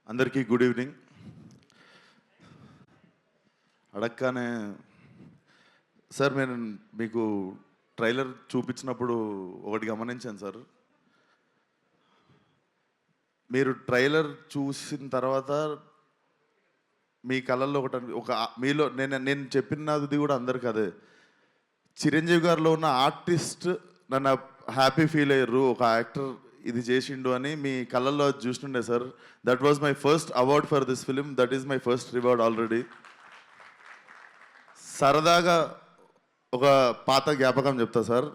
అందరికీ good evening. అడగగానే sir నేను మీకు ట్రైలర్ చూపించినప్పుడు ఒకటి గమనించాను సార్. మీరు ట్రైలర్ చూసిన తర్వాత మీ కళల్లో ఒక మీలో నేను చెప్పినది కూడా అందరికి అదే, చిరంజీవి గారిలో ఉన్న ఆర్టిస్ట్ నన్ను హ్యాపీ ఫీల్ అయ్యారు, ఒక యాక్టర్ ఇది చేసిండు అని మీ కళ్ళల్లో చూస్తుండే sir. That was my first award for this film. That is my first reward already. సరదాగా ఒక పాత జ్ఞాపకం చెప్తా సార్.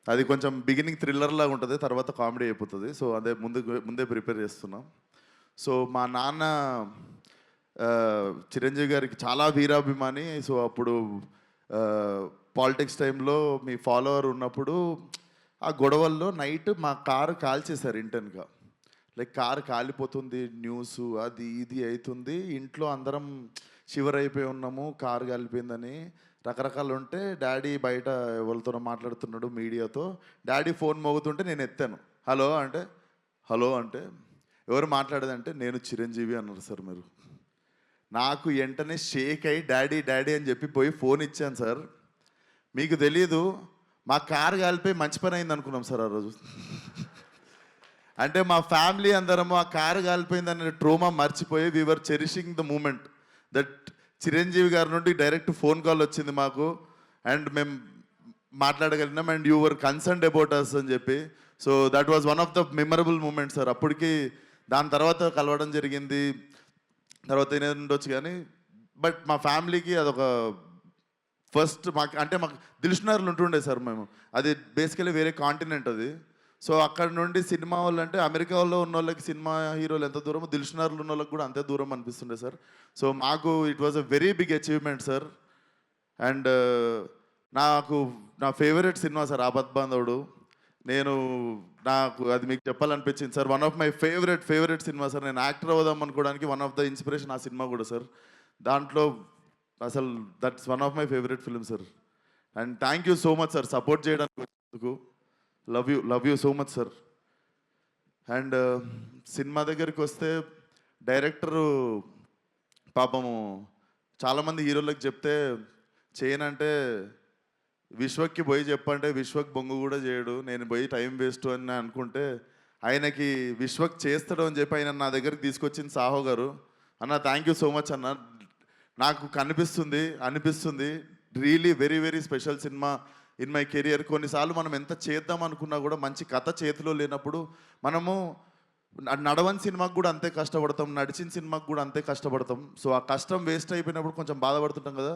అది కొంచెం బిగినింగ్ థ్రిల్లర్ లాగా ఉంటుంది, తర్వాత కామెడీ అయిపోతుంది. సో అదే ముందే ప్రిపేర్ చేస్తున్నాం. సో మా నాన్న చిరంజీవి గారికి చాలా వీరాభిమాని. సో అప్పుడు పాలిటిక్స్ టైంలో మీ ఫాలోవర్ ఉన్నప్పుడు ఆ గొడవల్లో నైట్ మా కారు కాల్చేశారు ఇంటెన్గా. లైక్ కారు కాలిపోతుంది, న్యూస్ అది ఇది అవుతుంది, ఇంట్లో అందరం షివర్ అయిపోయి ఉన్నాము, కారు కాలిపోయిందని రకరకాలు ఉంటే డాడీ బయట ఎవరితోనో మాట్లాడుతున్నాడు మీడియాతో. డాడీ ఫోన్ మోగుతుంటే నేను ఎత్తాను. హలో అంటే ఎవరు మాట్లాడేదంటే నేను చిరంజీవి అన్నారు సార్. మీరు నాకు వెంటనే షేక్ అయ్యి డాడీ అని చెప్పి పోయి ఫోన్ ఇచ్చాను సార్. మీకు తెలీదు, మా కారు కాలిపోయి మంచి పని అయింది అనుకున్నాం సార్ ఆ రోజు. అంటే మా ఫ్యామిలీ అందరము ఆ కారు కాలిపోయిందనే ట్రోమా మర్చిపోయి we are cherishing the moment that Chiranjeevi గారి నుండి డైరెక్ట్ ఫోన్ కాల్ వచ్చింది మాకు, అండ్ మేము మాట్లాడగలిగినాం, and you were concerned about us అని చెప్పి. So that was one of the memorable moment sir. అప్పటికి దాని తర్వాత కలవడం జరిగింది, తర్వాత ఏదైనా ఉండొచ్చు కానీ, బట్ మా ఫ్యామిలీకి అదొక ఫస్ట్ మాకు దిల్షునగర్లో ఉంటుండే సార్ మేము. అది బేసికలీ వేరే కాంటినెంట్ అది. సో అక్కడ నుండి సినిమా వాళ్ళు అంటే అమెరికాలో ఉన్న వాళ్ళకి సినిమా హీరోలు ఎంత దూరమో దిల్షునగర్లో ఉన్న వాళ్ళకి కూడా అంతే దూరం అనిపిస్తుండే సార్. సో మాకు it was a very big achievement sir. And నా favourite cinema sir Aapadbandhavudu. నాకు అది మీకు చెప్పాలనిపించింది sir. One of my favourite cinema sir. నేను యాక్టర్ అవుదాం అనుకోవడానికి వన్ ఆఫ్ ద ఇన్స్పిరేషన్ ఆ సినిమా కూడా సార్. దాంట్లో అసలు that's one of my favourite film sir. And thank you so much sir support చేయడానికి. Love you so much sir. And cinema దగ్గరికి వస్తే డైరెక్టరు పాపము చాలామంది హీరోలకు చెప్తే చేయనంటే విశ్వక్కి పోయి చెప్పంటే విశ్వక్ బొంగు కూడా చేయడు, నేను పోయి టైం వేస్ట్ అని అనుకుంటే ఆయనకి విశ్వక్ చేస్తాడు అని చెప్పి ఆయన నా దగ్గరికి తీసుకొచ్చింది సాహో గారు. అన్న థ్యాంక్ యూ సో మచ్ అన్న. నాకు అనిపిస్తుంది really very very special cinema in my career. కొన్నిసార్లు మనం ఎంత చేద్దాం అనుకున్నా కూడా మంచి కథ చేతిలో లేనప్పుడు మనము నడవని సినిమాకు కూడా అంతే కష్టపడతాం, నడిచిన సినిమాకు కూడా అంతే కష్టపడతాం. సో ఆ కష్టం వేస్ట్ అయిపోయినప్పుడు కొంచెం బాధపడుతుంటాం కదా.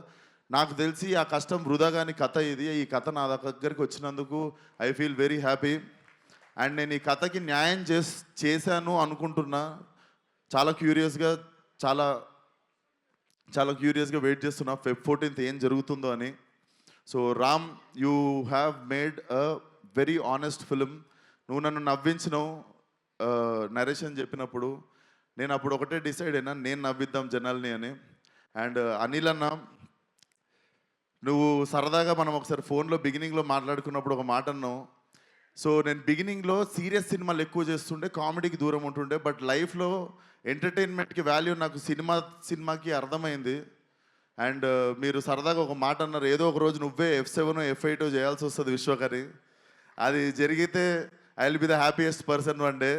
నాకు తెలిసి ఆ కష్టం వృధా కానీ కథ ఇది. ఈ కథ నా దగ్గరికి వచ్చినందుకు I feel very happy. And నేను ఈ కథకి న్యాయం చేశాను అనుకుంటున్నా. చాలా క్యూరియస్గా వెయిట్ చేస్తున్నా Feb 14th ఏం జరుగుతుందో అని. So Ram, you have made a very honest film. నువ్వు నన్ను నవ్వించినావు నరేషన్ చెప్పినప్పుడు. నేను అప్పుడు ఒకటే డిసైడ్ అయినా, నేను నవ్విద్దాం జనాల్ని అని. అండ్ అనిల్ అన్న, నువ్వు సరదాగా మనం ఒకసారి ఫోన్లో బిగినింగ్లో మాట్లాడుకున్నప్పుడు ఒక మాట అన్నావు. సో నేను బిగినింగ్లో సీరియస్ సినిమాలు ఎక్కువ చేస్తుండే, కామెడీకి దూరం ఉంటుండే. బట్ లైఫ్లో ఎంటర్టైన్మెంట్కి వాల్యూ నాకు సినిమాకి అర్థమైంది. అండ్ మీరు సరదాగా ఒక మాట అన్నారు, ఏదో ఒక రోజు నువ్వే F7 F8 చేయాల్సి వస్తుంది విశ్వకని. అది జరిగితే I will be the happiest person one day.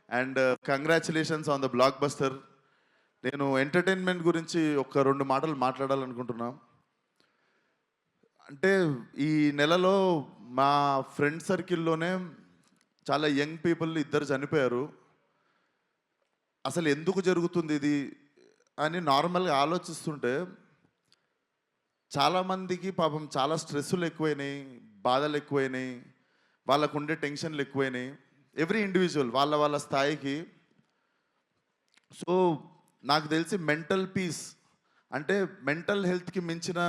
And congratulations on the block buster. నేను ఎంటర్టైన్మెంట్ గురించి ఒక 2 మాటలు మాట్లాడాలనుకుంటున్నా. అంటే ఈ నెలలో మా ఫ్రెండ్ సర్కిల్లోనే చాలా యంగ్ పీపుల్ 2 చనిపోయారు. అసలు ఎందుకు జరుగుతుంది ఇది అని నార్మల్గా ఆలోచిస్తుంటే చాలామందికి పాపం చాలా స్ట్రెస్సులు ఎక్కువైనాయి, బాధలు ఎక్కువైనాయి, వాళ్ళకు ఉండే టెన్షన్లు ఎక్కువైనాయి. ఎవ్రీ ఇండివిజువల్ వాళ్ళ స్థాయికి. సో నాకు తెలిసి మెంటల్ పీస్ అంటే మెంటల్ హెల్త్కి మించిన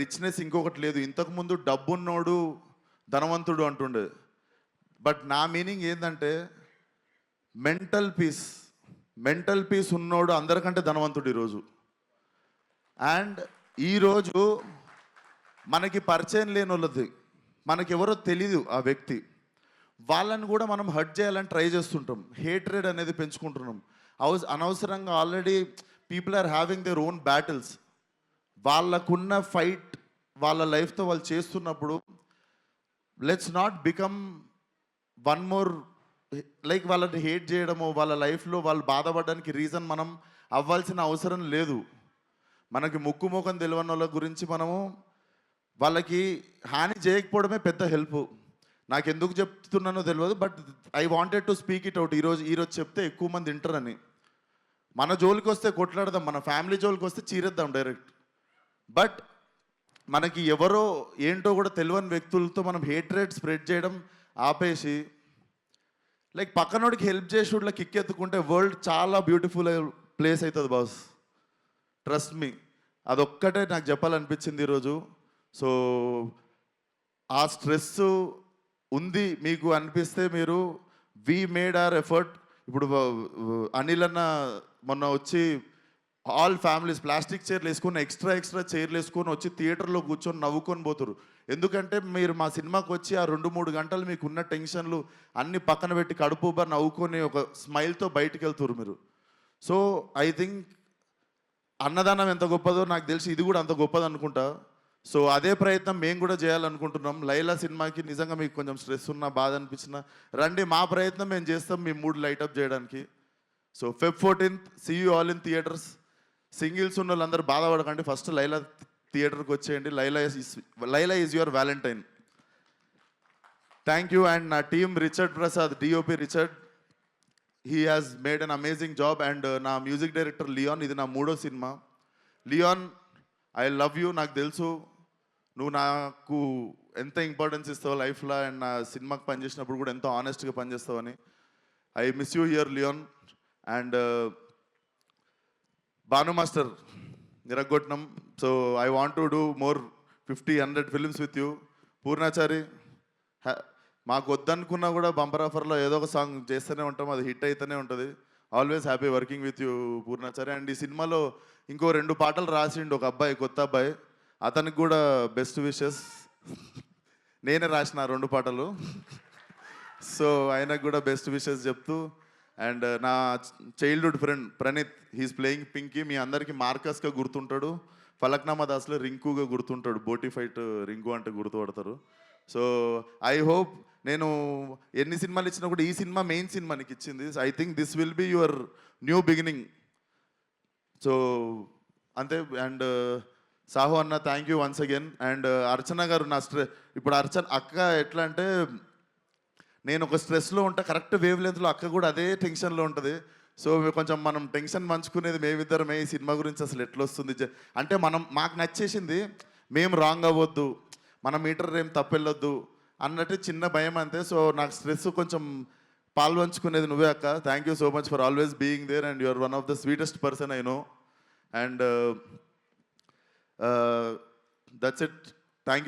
రిచ్నెస్ ఇంకొకటి లేదు. ఇంతకుముందు డబ్బున్నోడు ధనవంతుడు అంటుండే, బట్ నా మీనింగ్ ఏంటంటే మెంటల్ పీస్ ఉన్నోడు అందరికంటే ధనవంతుడు ఈరోజు. అండ్ ఈరోజు మనకి పరిచయం లేని వాళ్ళది, మనకెవరో తెలీదు ఆ వ్యక్తి, వాళ్ళని కూడా మనం హర్ట్ చేయాలని ట్రై చేస్తుంటాం. హేట్రెడ్ అనేది పెంచుకుంటున్నాం. అనవసరంగా already people are having their own battles. వాళ్ళకున్న ఫైట్ వాళ్ళ లైఫ్తో వాళ్ళు చేస్తున్నప్పుడు let's not become one more, like వాళ్ళని హేట్ చేయడము, వాళ్ళ లైఫ్లో వాళ్ళు బాధపడడానికి రీజన్ మనం అవ్వాల్సిన అవసరం లేదు. మనకి ముక్కు ముఖం తెలియని వాళ్ళ గురించి మనము వాళ్ళకి హాని చేయకపోవడమే పెద్ద హెల్ప్. నాకు ఎందుకు చెప్తున్నానో తెలియదు, but I wanted to speak it out. ఈరోజు చెప్తే ఎక్కువ మంది వింటారని. మన జోలికి వస్తే కొట్లాడదాం, మన ఫ్యామిలీ జోలికి వస్తే చీరేద్దాం డైరెక్ట్. బట్ మనకి ఎవరో ఏంటో కూడా తెలియని వ్యక్తులతో మనం హేట్రేట్ స్ప్రెడ్ చేయడం ఆపేసి, లైక్ పక్కనోడికి హెల్ప్ చేసేట్లా కిక్ ఎత్తుకుంటే వరల్డ్ చాలా బ్యూటిఫుల్ ప్లేస్ అవుతుంది బాస్. Trust me. అదొక్కటే నాకు చెప్పాలనిపించింది ఈరోజు. సో ఆ స్ట్రెస్ ఉంది మీకు అనిపిస్తే మీరు వీ మేడ్ అవర్ ఎఫర్ట్. ఇప్పుడు అనిల్ అన్న మొన్న వచ్చి ఆల్ ఫ్యామిలీస్ ప్లాస్టిక్ చైర్లు వేసుకొని ఎక్స్ట్రా చైర్లు వేసుకొని వచ్చి థియేటర్లో కూర్చొని నవ్వుకొని పోతారు. ఎందుకంటే మీరు మా సినిమాకి వచ్చి ఆ 2-3 గంటలు మీకు ఉన్న టెన్షన్లు అన్ని పక్కన పెట్టి కడుపుబా నవ్వుకొని ఒక స్మైల్తో బయటికి వెళ్తారు మీరు. సో ఐ థింక్ అన్నదానం ఎంత గొప్పదో నాకు తెలిసి ఇది కూడా అంత గొప్పది అనుకుంటా. సో అదే ప్రయత్నం మేము కూడా చేయాలనుకుంటున్నాం. లైలా సినిమాకి నిజంగా మీకు కొంచెం స్ట్రెస్ ఉన్నా, బాధ అనిపించినా రండి, మా ప్రయత్నం మేము చేస్తాం మీ మూడ్ లైటప్ చేయడానికి. So Feb 14th see you all in theatres. Singles ఉన్న వాళ్ళందరూ బాధపడకండి, ఫస్ట్ లైలా థియేటర్కి వచ్చేయండి. Laila is your valentine. Thank you. And నా team Richard Prasad, DOP Richard, he has made an amazing job. And నా మ్యూజిక్ డైరెక్టర్ లియాన్, ఇది నా 3వ cinema. Leon, I love you. నాకు తెలుసు నువ్వు నాకు ఎంత ఇంపార్టెన్స్ ఇస్తావో లైఫ్లో, అండ్ నా సినిమాకి పనిచేసినప్పుడు కూడా ఎంతో ఆనెస్ట్గా పనిచేస్తావని. I miss you here Leon. And Bhanu master నిరగొట్టినాం. So I want to do more 50-100 films with you. Purnachari, మాకు వద్దనుకున్నా కూడా బంపర్ ఆఫర్లో ఏదో ఒక సాంగ్ చేస్తూనే ఉంటాం, అది హిట్ అయితేనే ఉంటుంది. Always happy working with you Purnachari. And ఈ సినిమాలో ఇంకో 2 పాటలు రాసిండు ఒక అబ్బాయి, కొత్త అబ్బాయి, అతనికి కూడా బెస్ట్ విషెస్. నేనే రాసిన 2 పాటలు. సో ఆయనకు కూడా బెస్ట్ విషెస్ చెప్తూ. అండ్ నా childhood friend Praneeth, he's playing Pinky. మీ అందరికీ మార్కస్గా గుర్తుంటాడు, ఫలక్నామా దాస్లో రింకుగా గుర్తుంటాడు, బోటీ ఫైట్ రింకు అంటే గుర్తుపడతారు. సో ఐ హోప్ నేను ఎన్ని సినిమాలు ఇచ్చినా కూడా ఈ సినిమా మెయిన్ సినిమా నీకు ఇచ్చింది. I think this will be your new beginning. So అంతే. అండ్ సాహు అన్న, thank you once again. And Archana గారు, నా ఇప్పుడు అక్క ఎట్లా అంటే, నేను ఒక స్ట్రెస్లో ఉంటా, కరెక్ట్ వేవ్ లెంత్లో అక్క కూడా అదే టెన్షన్లో ఉంటుంది. సో కొంచెం మనం టెన్షన్ పంచుకునేది మేమిద్దరమే. ఈ సినిమా గురించి అసలు ఎట్లా వస్తుంది అంటే, మాకు నచ్చేసింది, మేము రాంగ్ అవ్వద్దు, మన మీటర్ ఏం తప్పెళ్ళొద్దు అన్నట్టు చిన్న భయం అంతే. సో నాకు స్ట్రెస్ కొంచెం పాల్పంచుకునేది నువ్వే అక్క. Thank you so much for always being there. And you're one of the sweetest person I know. And that's it.